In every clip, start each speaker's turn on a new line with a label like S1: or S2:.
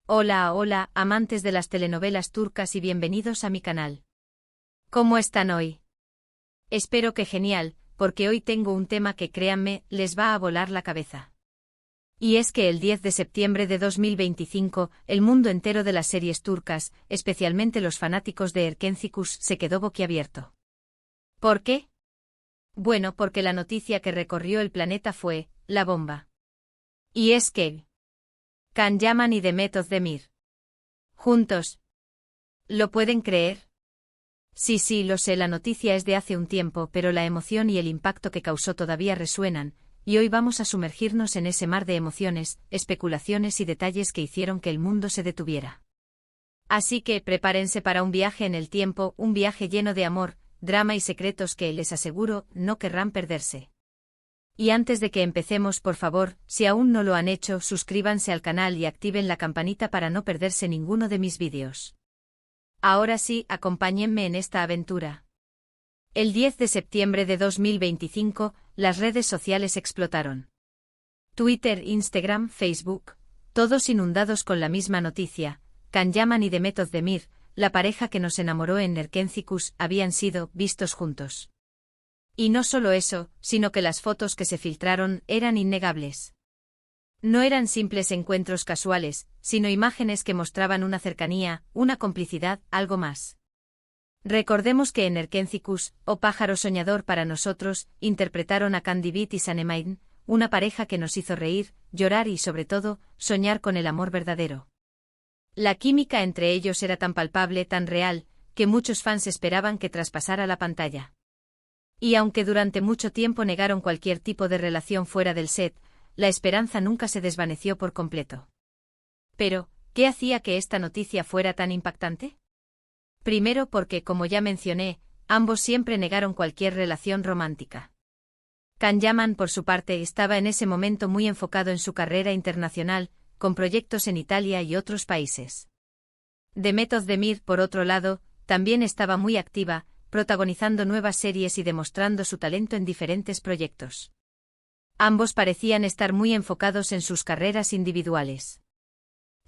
S1: Hola, amantes de las telenovelas turcas y bienvenidos a mi canal. ¿Cómo están hoy? Espero que genial, porque hoy tengo un tema que créanme, les va a volar la cabeza. Y es que el 10 de septiembre de 2025, el mundo entero de las series turcas, especialmente los fanáticos de Erkencikus, se quedó boquiabierto. ¿Por qué? Bueno, porque la noticia que recorrió el planeta fue, la bomba. Y es que Can Yaman y Demet Özdemir. Juntos. ¿Lo pueden creer? Sí, lo sé, la noticia es de hace un tiempo, pero la emoción y el impacto que causó todavía resuenan, y hoy vamos a sumergirnos en ese mar de emociones, especulaciones y detalles que hicieron que el mundo se detuviera. Así que prepárense para un viaje en el tiempo, un viaje lleno de amor, drama y secretos que, les aseguro, no querrán perderse. Y antes de que empecemos, por favor, si aún no lo han hecho, suscríbanse al canal y activen la campanita para no perderse ninguno de mis vídeos. Ahora sí, acompáñenme en esta aventura. El 10 de septiembre de 2025, las redes sociales explotaron. Twitter, Instagram, Facebook, todos inundados con la misma noticia. Can Yaman y Demet Özdemir, la pareja que nos enamoró en Erkencikus, habían sido vistos juntos. Y no solo eso, sino que las fotos que se filtraron eran innegables. No eran simples encuentros casuales, sino imágenes que mostraban una cercanía, una complicidad, algo más. Recordemos que en Erkencikus, o pájaro soñador para nosotros, interpretaron a Can Divit y Sanemayn, una pareja que nos hizo reír, llorar y sobre todo, soñar con el amor verdadero. La química entre ellos era tan palpable, tan real, que muchos fans esperaban que traspasara la pantalla. Y aunque durante mucho tiempo negaron cualquier tipo de relación fuera del set, la esperanza nunca se desvaneció por completo. Pero, ¿qué hacía que esta noticia fuera tan impactante? Primero porque, como ya mencioné, ambos siempre negaron cualquier relación romántica. Can Yaman, por su parte, estaba en ese momento muy enfocado en su carrera internacional, con proyectos en Italia y otros países. Demet Özdemir, por otro lado, también estaba muy activa, protagonizando nuevas series y demostrando su talento en diferentes proyectos. Ambos parecían estar muy enfocados en sus carreras individuales.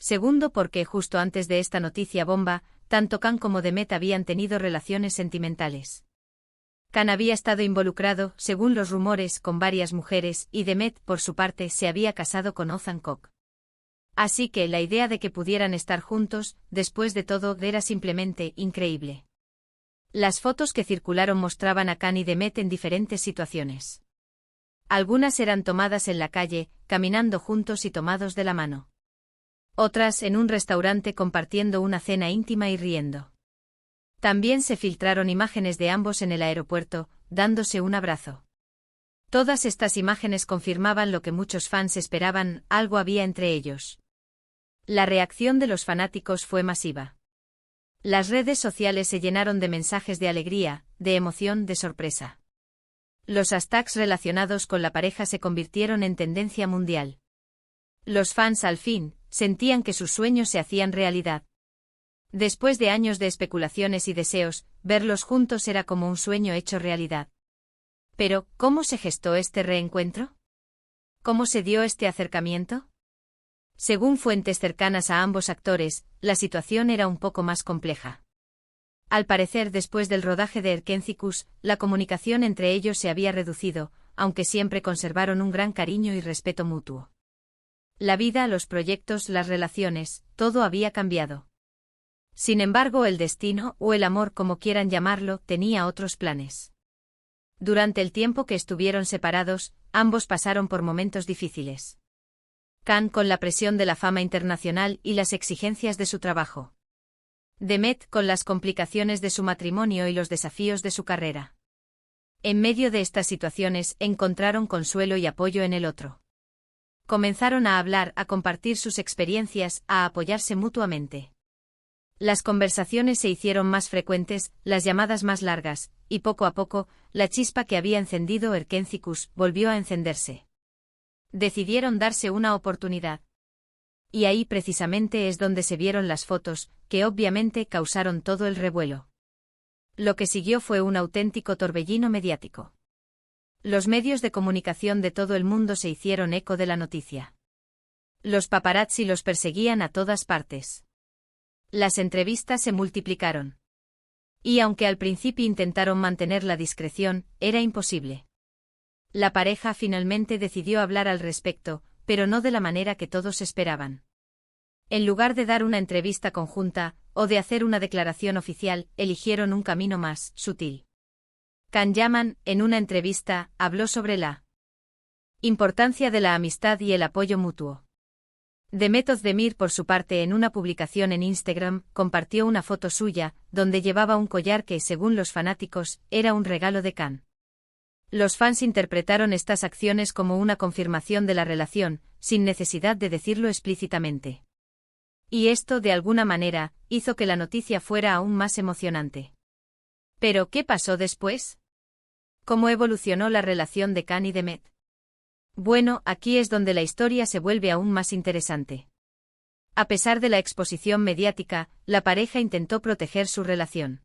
S1: Segundo porque justo antes de esta noticia bomba, tanto Can como Demet habían tenido relaciones sentimentales. Can había estado involucrado, según los rumores, con varias mujeres, y Demet, por su parte, se había casado con Ozan Kok. Así que la idea de que pudieran estar juntos, después de todo, era simplemente increíble. Las fotos que circularon mostraban a Can y Demet en diferentes situaciones. Algunas eran tomadas en la calle, caminando juntos y tomados de la mano. Otras en un restaurante compartiendo una cena íntima y riendo. También se filtraron imágenes de ambos en el aeropuerto, dándose un abrazo. Todas estas imágenes confirmaban lo que muchos fans esperaban, algo había entre ellos. La reacción de los fanáticos fue masiva. Las redes sociales se llenaron de mensajes de alegría, de emoción, de sorpresa. Los hashtags relacionados con la pareja se convirtieron en tendencia mundial. Los fans al fin sentían que sus sueños se hacían realidad. Después de años de especulaciones y deseos, verlos juntos era como un sueño hecho realidad. Pero, ¿cómo se gestó este reencuentro? ¿Cómo se dio este acercamiento? Según fuentes cercanas a ambos actores, la situación era un poco más compleja. Al parecer, después del rodaje de Erkencikus, la comunicación entre ellos se había reducido, aunque siempre conservaron un gran cariño y respeto mutuo. La vida, los proyectos, las relaciones, todo había cambiado. Sin embargo, el destino, o el amor como quieran llamarlo, tenía otros planes. Durante el tiempo que estuvieron separados, ambos pasaron por momentos difíciles. Can con la presión de la fama internacional y las exigencias de su trabajo. Demet con las complicaciones de su matrimonio y los desafíos de su carrera. En medio de estas situaciones, encontraron consuelo y apoyo en el otro. Comenzaron a hablar, a compartir sus experiencias, a apoyarse mutuamente. Las conversaciones se hicieron más frecuentes, las llamadas más largas, y poco a poco, la chispa que había encendido Erkencikus volvió a encenderse. Decidieron darse una oportunidad. Y ahí precisamente es donde se vieron las fotos, que obviamente causaron todo el revuelo. Lo que siguió fue un auténtico torbellino mediático. Los medios de comunicación de todo el mundo se hicieron eco de la noticia. Los paparazzi los perseguían a todas partes. Las entrevistas se multiplicaron. Y aunque al principio intentaron mantener la discreción, era imposible. La pareja finalmente decidió hablar al respecto, pero no de la manera que todos esperaban. En lugar de dar una entrevista conjunta, o de hacer una declaración oficial, eligieron un camino más sutil. Can Yaman, en una entrevista, habló sobre la importancia de la amistad y el apoyo mutuo. Demet Özdemir, por su parte, en una publicación en Instagram, compartió una foto suya, donde llevaba un collar que, según los fanáticos, era un regalo de Can. Los fans interpretaron estas acciones como una confirmación de la relación, sin necesidad de decirlo explícitamente. Y esto, de alguna manera, hizo que la noticia fuera aún más emocionante. ¿Pero qué pasó después? ¿Cómo evolucionó la relación de Can y Demet? Bueno, aquí es donde la historia se vuelve aún más interesante. A pesar de la exposición mediática, la pareja intentó proteger su relación.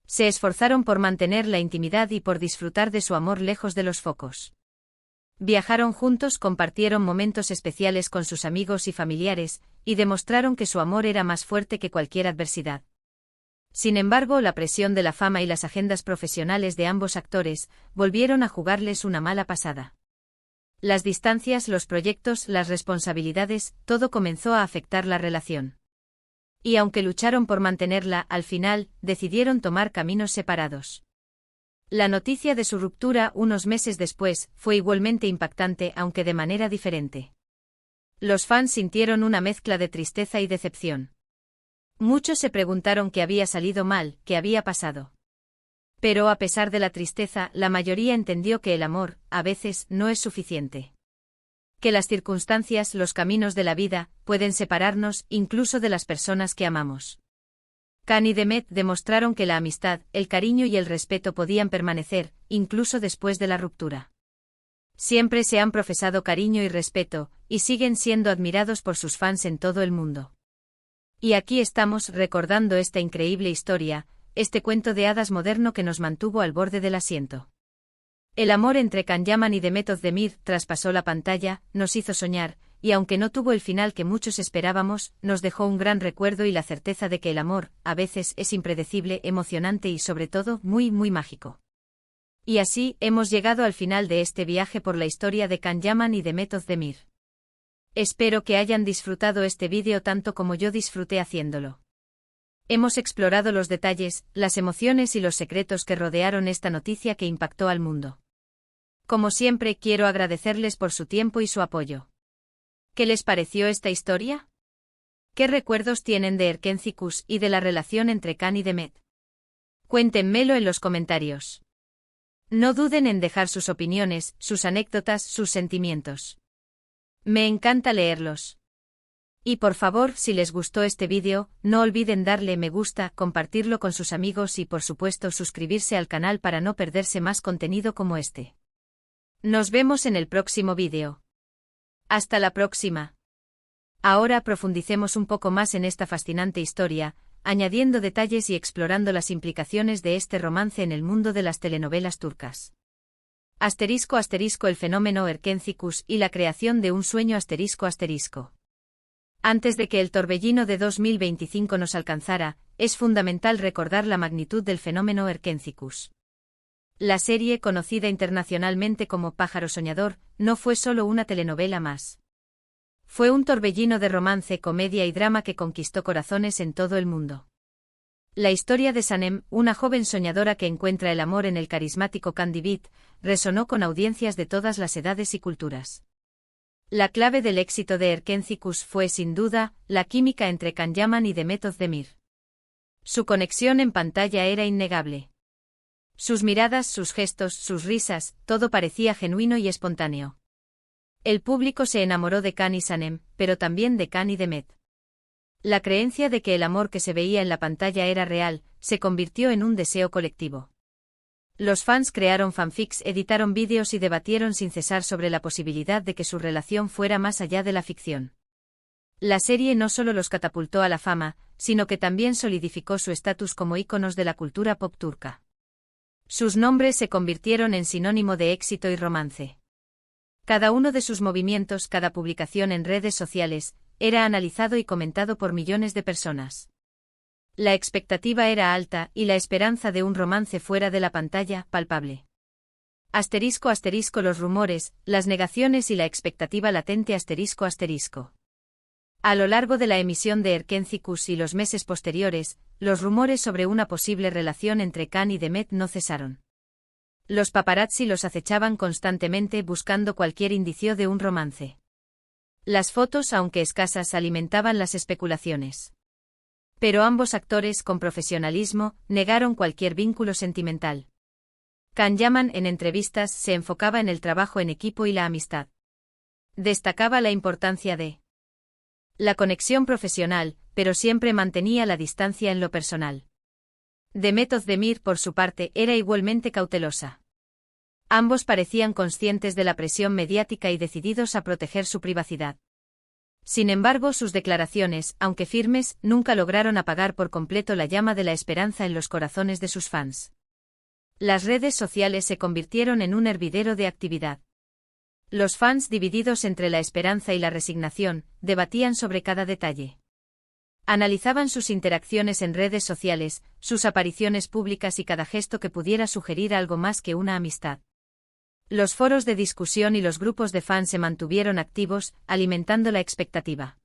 S1: Se esforzaron por mantener la intimidad y por disfrutar de su amor lejos de los focos. Viajaron juntos, compartieron momentos especiales con sus amigos y familiares, y demostraron que su amor era más fuerte que cualquier adversidad. Sin embargo, la presión de la fama y las agendas profesionales de ambos actores volvieron a jugarles una mala pasada. Las distancias, los proyectos, las responsabilidades, todo comenzó a afectar la relación. Y aunque lucharon por mantenerla, al final, decidieron tomar caminos separados. La noticia de su ruptura, unos meses después, fue igualmente impactante, aunque de manera diferente. Los fans sintieron una mezcla de tristeza y decepción. Muchos se preguntaron qué había salido mal, qué había pasado. Pero a pesar de la tristeza, la mayoría entendió que el amor, a veces, no es suficiente. Que las circunstancias, los caminos de la vida, pueden separarnos, incluso de las personas que amamos. Can y Demet demostraron que la amistad, el cariño y el respeto podían permanecer, incluso después de la ruptura. Siempre se han profesado cariño y respeto, y siguen siendo admirados por sus fans en todo el mundo. Y aquí estamos recordando esta increíble historia, este cuento de hadas moderno que nos mantuvo al borde del asiento. El amor entre Can Yaman y Demet Özdemir traspasó la pantalla, nos hizo soñar, y aunque no tuvo el final que muchos esperábamos, nos dejó un gran recuerdo y la certeza de que el amor, a veces, es impredecible, emocionante y sobre todo, muy, muy mágico. Y así, hemos llegado al final de este viaje por la historia de Can Yaman y Demet Özdemir. Espero que hayan disfrutado este vídeo tanto como yo disfruté haciéndolo. Hemos explorado los detalles, las emociones y los secretos que rodearon esta noticia que impactó al mundo. Como siempre, quiero agradecerles por su tiempo y su apoyo. ¿Qué les pareció esta historia? ¿Qué recuerdos tienen de Erkenzicus y de la relación entre Can y Demet? Cuéntenmelo en los comentarios. No duden en dejar sus opiniones, sus anécdotas, sus sentimientos. Me encanta leerlos. Y por favor, si les gustó este vídeo, no olviden darle me gusta, compartirlo con sus amigos y por supuesto suscribirse al canal para no perderse más contenido como este. Nos vemos en el próximo vídeo. Hasta la próxima. Ahora profundicemos un poco más en esta fascinante historia, añadiendo detalles y explorando las implicaciones de este romance en el mundo de las telenovelas turcas. Asterisco asterisco el fenómeno Erkenzicus y la creación de un sueño asterisco asterisco. Antes de que el torbellino de 2025 nos alcanzara, es fundamental recordar la magnitud del fenómeno Erkenzicus. La serie, conocida internacionalmente como Pájaro Soñador, no fue solo una telenovela más. Fue un torbellino de romance, comedia y drama que conquistó corazones en todo el mundo. La historia de Sanem, una joven soñadora que encuentra el amor en el carismático Can Divit, resonó con audiencias de todas las edades y culturas. La clave del éxito de Erkenzicus fue, sin duda, la química entre Can Yaman y Demet Özdemir. Su conexión en pantalla era innegable. Sus miradas, sus gestos, sus risas, todo parecía genuino y espontáneo. El público se enamoró de Can y Sanem, pero también de Can y Demet. La creencia de que el amor que se veía en la pantalla era real, se convirtió en un deseo colectivo. Los fans crearon fanfics, editaron vídeos y debatieron sin cesar sobre la posibilidad de que su relación fuera más allá de la ficción. La serie no solo los catapultó a la fama, sino que también solidificó su estatus como íconos de la cultura pop turca. Sus nombres se convirtieron en sinónimo de éxito y romance. Cada uno de sus movimientos, cada publicación en redes sociales, era analizado y comentado por millones de personas. La expectativa era alta y la esperanza de un romance fuera de la pantalla, palpable. Asterisco asterisco los rumores, las negaciones y la expectativa latente asterisco asterisco. A lo largo de la emisión de Erkencicus y los meses posteriores, los rumores sobre una posible relación entre Can y Demet no cesaron. Los paparazzi los acechaban constantemente buscando cualquier indicio de un romance. Las fotos, aunque escasas, alimentaban las especulaciones. Pero ambos actores, con profesionalismo, negaron cualquier vínculo sentimental. Can Yaman, en entrevistas, se enfocaba en el trabajo en equipo y la amistad. Destacaba la importancia de la conexión profesional, pero siempre mantenía la distancia en lo personal. Demet Özdemir, por su parte, era igualmente cautelosa. Ambos parecían conscientes de la presión mediática y decididos a proteger su privacidad. Sin embargo, sus declaraciones, aunque firmes, nunca lograron apagar por completo la llama de la esperanza en los corazones de sus fans. Las redes sociales se convirtieron en un hervidero de actividad. Los fans, divididos entre la esperanza y la resignación, debatían sobre cada detalle. Analizaban sus interacciones en redes sociales, sus apariciones públicas y cada gesto que pudiera sugerir algo más que una amistad. Los foros de discusión y los grupos de fans se mantuvieron activos, alimentando la expectativa.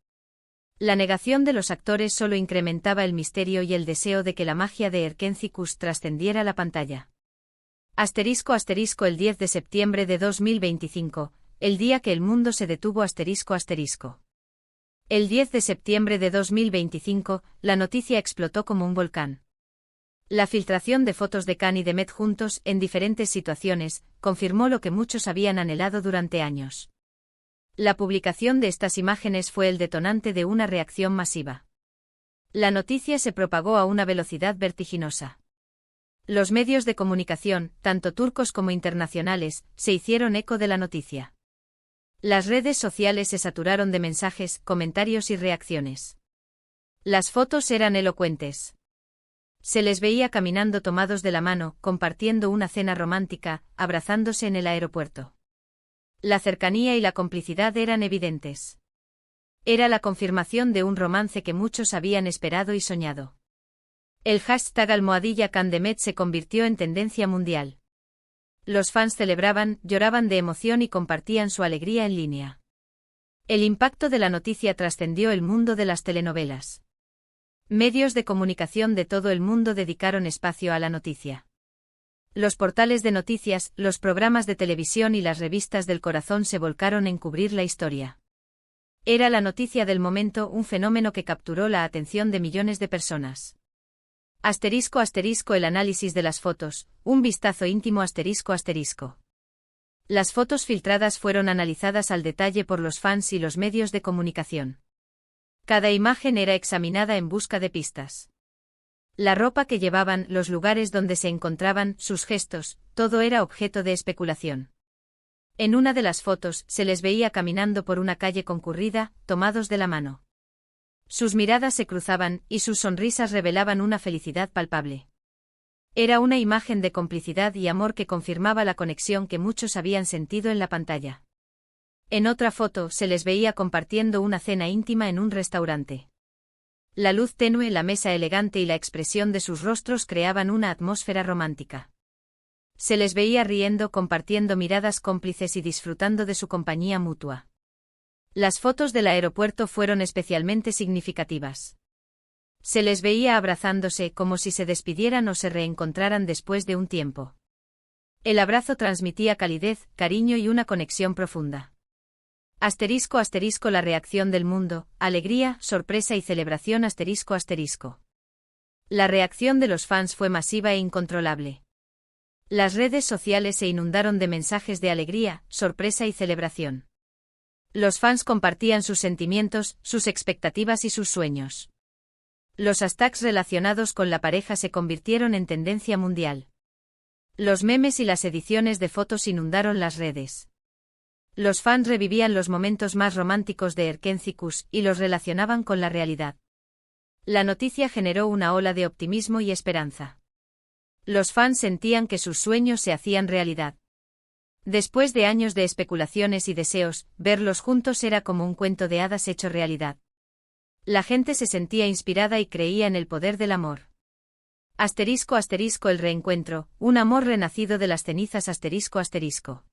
S1: La negación de los actores solo incrementaba el misterio y el deseo de que la magia de Erkencicus trascendiera la pantalla. Asterisco asterisco el 10 de septiembre de 2025, el día que el mundo se detuvo asterisco asterisco. El 10 de septiembre de 2025, la noticia explotó como un volcán. La filtración de fotos de Can y Demet juntos, en diferentes situaciones, confirmó lo que muchos habían anhelado durante años. La publicación de estas imágenes fue el detonante de una reacción masiva. La noticia se propagó a una velocidad vertiginosa. Los medios de comunicación, tanto turcos como internacionales, se hicieron eco de la noticia. Las redes sociales se saturaron de mensajes, comentarios y reacciones. Las fotos eran elocuentes. Se les veía caminando tomados de la mano, compartiendo una cena romántica, abrazándose en el aeropuerto. La cercanía y la complicidad eran evidentes. Era la confirmación de un romance que muchos habían esperado y soñado. El hashtag #CanDemet se convirtió en tendencia mundial. Los fans celebraban, lloraban de emoción y compartían su alegría en línea. El impacto de la noticia trascendió el mundo de las telenovelas. Medios de comunicación de todo el mundo dedicaron espacio a la noticia. Los portales de noticias, los programas de televisión y las revistas del corazón se volcaron en cubrir la historia. Era la noticia del momento, un fenómeno que capturó la atención de millones de personas. Asterisco asterisco el análisis de las fotos, un vistazo íntimo asterisco asterisco. Las fotos filtradas fueron analizadas al detalle por los fans y los medios de comunicación. Cada imagen era examinada en busca de pistas. La ropa que llevaban, los lugares donde se encontraban, sus gestos, todo era objeto de especulación. En una de las fotos, se les veía caminando por una calle concurrida, tomados de la mano. Sus miradas se cruzaban, y sus sonrisas revelaban una felicidad palpable. Era una imagen de complicidad y amor que confirmaba la conexión que muchos habían sentido en la pantalla. En otra foto, se les veía compartiendo una cena íntima en un restaurante. La luz tenue, la mesa elegante y la expresión de sus rostros creaban una atmósfera romántica. Se les veía riendo, compartiendo miradas cómplices y disfrutando de su compañía mutua. Las fotos del aeropuerto fueron especialmente significativas. Se les veía abrazándose como si se despidieran o se reencontraran después de un tiempo. El abrazo transmitía calidez, cariño y una conexión profunda. Asterisco asterisco la reacción del mundo, alegría, sorpresa y celebración asterisco asterisco. La reacción de los fans fue masiva e incontrolable. Las redes sociales se inundaron de mensajes de alegría, sorpresa y celebración. Los fans compartían sus sentimientos, sus expectativas y sus sueños. Los hashtags relacionados con la pareja se convirtieron en tendencia mundial. Los memes y las ediciones de fotos inundaron las redes. Los fans revivían los momentos más románticos de Erkencicus y los relacionaban con la realidad. La noticia generó una ola de optimismo y esperanza. Los fans sentían que sus sueños se hacían realidad. Después de años de especulaciones y deseos, verlos juntos era como un cuento de hadas hecho realidad. La gente se sentía inspirada y creía en el poder del amor. Asterisco asterisco el reencuentro, un amor renacido de las cenizas asterisco asterisco.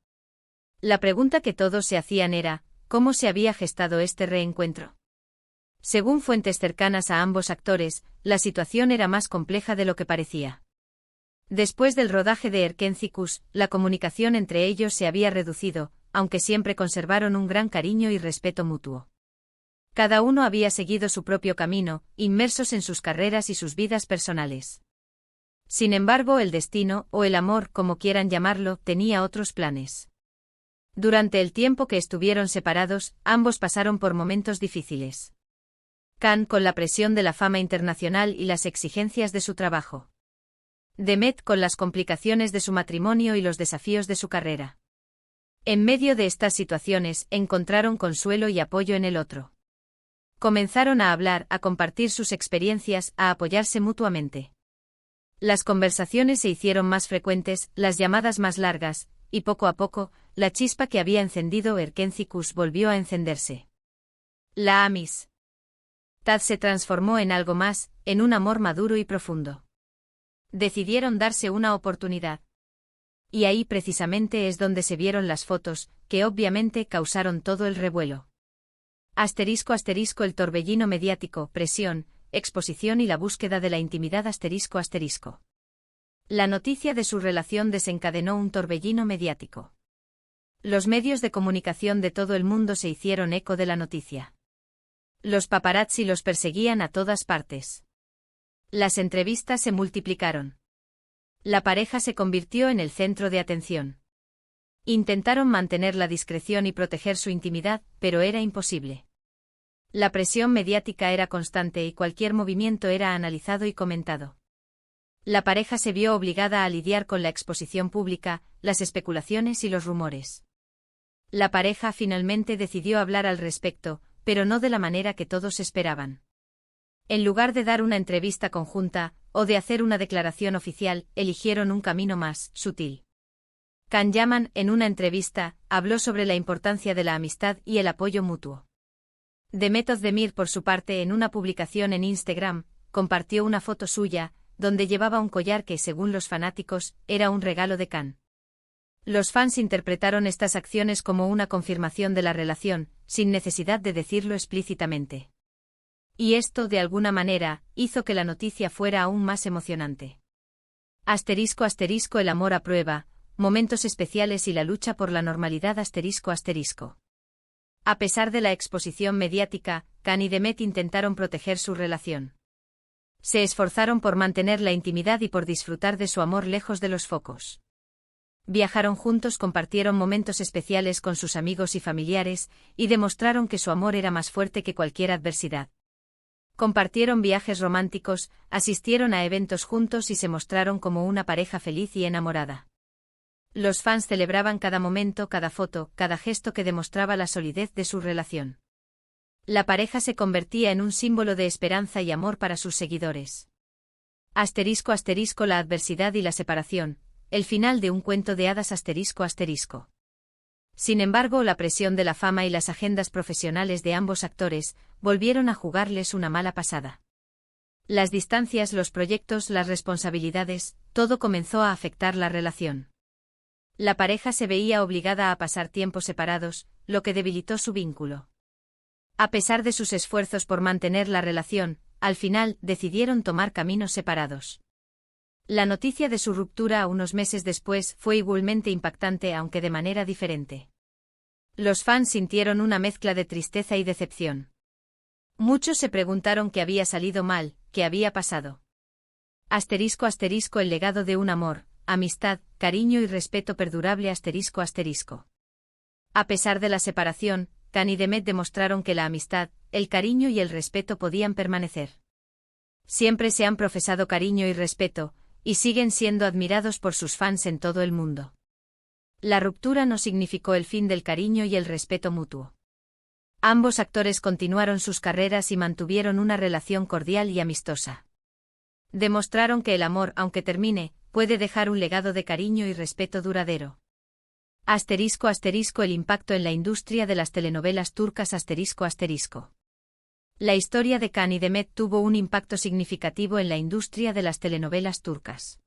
S1: La pregunta que todos se hacían era, ¿cómo se había gestado este reencuentro? Según fuentes cercanas a ambos actores, la situación era más compleja de lo que parecía. Después del rodaje de Erkencicus, la comunicación entre ellos se había reducido, aunque siempre conservaron un gran cariño y respeto mutuo. Cada uno había seguido su propio camino, inmersos en sus carreras y sus vidas personales. Sin embargo, el destino, o el amor, como quieran llamarlo, tenía otros planes. Durante el tiempo que estuvieron separados, ambos pasaron por momentos difíciles. Can con la presión de la fama internacional y las exigencias de su trabajo. Demet con las complicaciones de su matrimonio y los desafíos de su carrera. En medio de estas situaciones, encontraron consuelo y apoyo en el otro. Comenzaron a hablar, a compartir sus experiencias, a apoyarse mutuamente. Las conversaciones se hicieron más frecuentes, las llamadas más largas, y poco a poco, la chispa que había encendido Erkencicus volvió a encenderse. La amistad se transformó en algo más, en un amor maduro y profundo. Decidieron darse una oportunidad. Y ahí precisamente es donde se vieron las fotos, que obviamente causaron todo el revuelo. Asterisco asterisco el torbellino mediático, presión, exposición y la búsqueda de la intimidad asterisco asterisco. La noticia de su relación desencadenó un torbellino mediático. Los medios de comunicación de todo el mundo se hicieron eco de la noticia. Los paparazzi los perseguían a todas partes. Las entrevistas se multiplicaron. La pareja se convirtió en el centro de atención. Intentaron mantener la discreción y proteger su intimidad, pero era imposible. La presión mediática era constante y cualquier movimiento era analizado y comentado. La pareja se vio obligada a lidiar con la exposición pública, las especulaciones y los rumores. La pareja finalmente decidió hablar al respecto, pero no de la manera que todos esperaban. En lugar de dar una entrevista conjunta, o de hacer una declaración oficial, eligieron un camino más sutil. Can Yaman, en una entrevista, habló sobre la importancia de la amistad y el apoyo mutuo. Demet Özdemir, por su parte, en una publicación en Instagram, compartió una foto suya, donde llevaba un collar que, según los fanáticos, era un regalo de Can. Los fans interpretaron estas acciones como una confirmación de la relación, sin necesidad de decirlo explícitamente. Y esto, de alguna manera, hizo que la noticia fuera aún más emocionante. Asterisco asterisco el amor a prueba, momentos especiales y la lucha por la normalidad asterisco asterisco. A pesar de la exposición mediática, Can y Demet intentaron proteger su relación. Se esforzaron por mantener la intimidad y por disfrutar de su amor lejos de los focos. Viajaron juntos, compartieron momentos especiales con sus amigos y familiares, y demostraron que su amor era más fuerte que cualquier adversidad. Compartieron viajes románticos, asistieron a eventos juntos y se mostraron como una pareja feliz y enamorada. Los fans celebraban cada momento, cada foto, cada gesto que demostraba la solidez de su relación. La pareja se convertía en un símbolo de esperanza y amor para sus seguidores. Asterisco asterisco la adversidad y la separación, el final de un cuento de hadas asterisco asterisco. Sin embargo, la presión de la fama y las agendas profesionales de ambos actores volvieron a jugarles una mala pasada. Las distancias, los proyectos, las responsabilidades, todo comenzó a afectar la relación. La pareja se veía obligada a pasar tiempos separados, lo que debilitó su vínculo. A pesar de sus esfuerzos por mantener la relación, al final decidieron tomar caminos separados. La noticia de su ruptura unos meses después fue igualmente impactante, aunque de manera diferente. Los fans sintieron una mezcla de tristeza y decepción. Muchos se preguntaron qué había salido mal, qué había pasado. Asterisco asterisco el legado de un amor, amistad, cariño y respeto perdurable asterisco asterisco. A pesar de la separación, Can y Demet demostraron que la amistad, el cariño y el respeto podían permanecer. Siempre se han profesado cariño y respeto, y siguen siendo admirados por sus fans en todo el mundo. La ruptura no significó el fin del cariño y el respeto mutuo. Ambos actores continuaron sus carreras y mantuvieron una relación cordial y amistosa. Demostraron que el amor, aunque termine, puede dejar un legado de cariño y respeto duradero. Asterisco asterisco el impacto en la industria de las telenovelas turcas asterisco asterisco. La historia de Can y Demet tuvo un impacto significativo en la industria de las telenovelas turcas.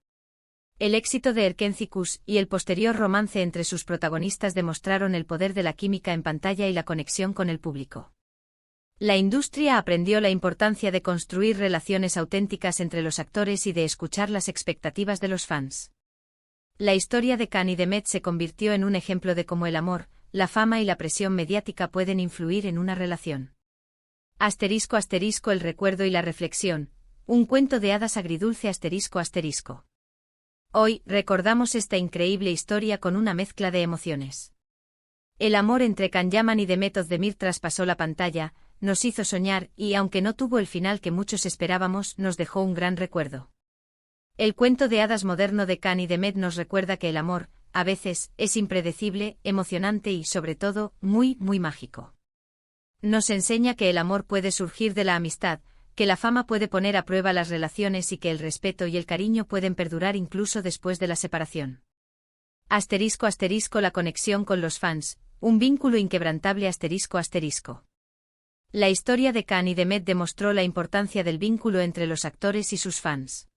S1: El éxito de Erkenci y el posterior romance entre sus protagonistas demostraron el poder de la química en pantalla y la conexión con el público. La industria aprendió la importancia de construir relaciones auténticas entre los actores y de escuchar las expectativas de los fans. La historia de Can y Demet se convirtió en un ejemplo de cómo el amor, la fama y la presión mediática pueden influir en una relación. Asterisco asterisco el recuerdo y la reflexión, un cuento de hadas agridulce asterisco asterisco. Hoy recordamos esta increíble historia con una mezcla de emociones. El amor entre Can Yaman y Demet Özdemir traspasó la pantalla, nos hizo soñar y, aunque no tuvo el final que muchos esperábamos, nos dejó un gran recuerdo. El cuento de hadas moderno de Can y Demet nos recuerda que el amor, a veces, es impredecible, emocionante y, sobre todo, muy, muy mágico. Nos enseña que el amor puede surgir de la amistad, que la fama puede poner a prueba las relaciones y que el respeto y el cariño pueden perdurar incluso después de la separación. Asterisco asterisco la conexión con los fans, un vínculo inquebrantable asterisco asterisco. La historia de Can y Demet demostró la importancia del vínculo entre los actores y sus fans.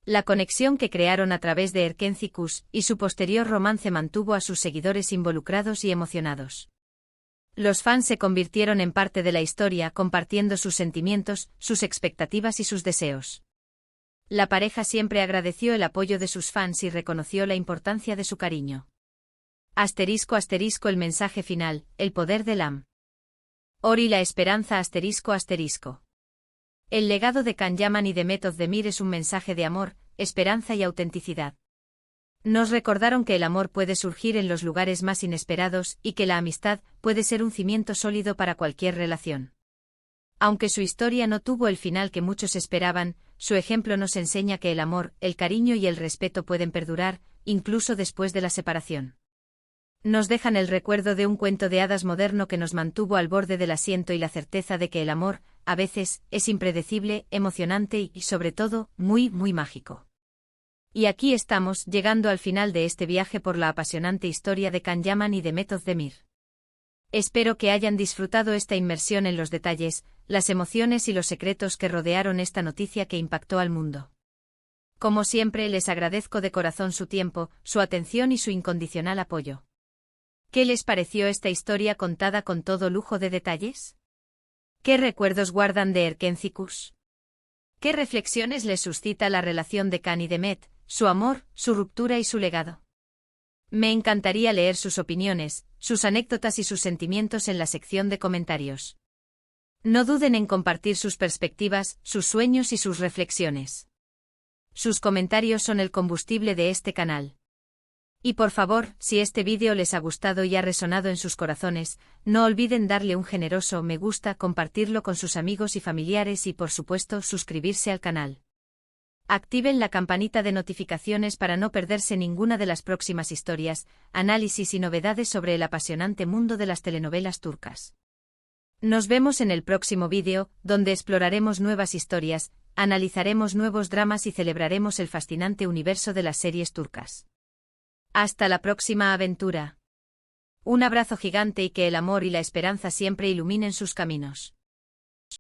S1: La conexión que crearon a través de Erkenci y su posterior romance mantuvo a sus seguidores involucrados y emocionados. Los fans se convirtieron en parte de la historia compartiendo sus sentimientos, sus expectativas y sus deseos. La pareja siempre agradeció el apoyo de sus fans y reconoció la importancia de su cariño. Asterisco asterisco el mensaje final, el poder del am. Or y la esperanza asterisco asterisco. El legado de Can Yaman y Demet Özdemir es un mensaje de amor, esperanza y autenticidad. Nos recordaron que el amor puede surgir en los lugares más inesperados y que la amistad puede ser un cimiento sólido para cualquier relación. Aunque su historia no tuvo el final que muchos esperaban, su ejemplo nos enseña que el amor, el cariño y el respeto pueden perdurar, incluso después de la separación. Nos dejan el recuerdo de un cuento de hadas moderno que nos mantuvo al borde del asiento y la certeza de que el amor, a veces, es impredecible, emocionante y, sobre todo, muy, muy mágico. Y aquí estamos, llegando al final de este viaje por la apasionante historia de Can Yaman y Demet Özdemir. Espero que hayan disfrutado esta inmersión en los detalles, las emociones y los secretos que rodearon esta noticia que impactó al mundo. Como siempre, les agradezco de corazón su tiempo, su atención y su incondicional apoyo. ¿Qué les pareció esta historia contada con todo lujo de detalles? ¿Qué recuerdos guardan de Erkenci? ¿Qué reflexiones les suscita la relación de Can y Demet, su amor, su ruptura y su legado? Me encantaría leer sus opiniones, sus anécdotas y sus sentimientos en la sección de comentarios. No duden en compartir sus perspectivas, sus sueños y sus reflexiones. Sus comentarios son el combustible de este canal. Y por favor, si este vídeo les ha gustado y ha resonado en sus corazones, no olviden darle un generoso me gusta, compartirlo con sus amigos y familiares y por supuesto suscribirse al canal. Activen la campanita de notificaciones para no perderse ninguna de las próximas historias, análisis y novedades sobre el apasionante mundo de las telenovelas turcas. Nos vemos en el próximo vídeo, donde exploraremos nuevas historias, analizaremos nuevos dramas y celebraremos el fascinante universo de las series turcas. Hasta la próxima aventura. Un abrazo gigante y que el amor y la esperanza siempre iluminen sus caminos.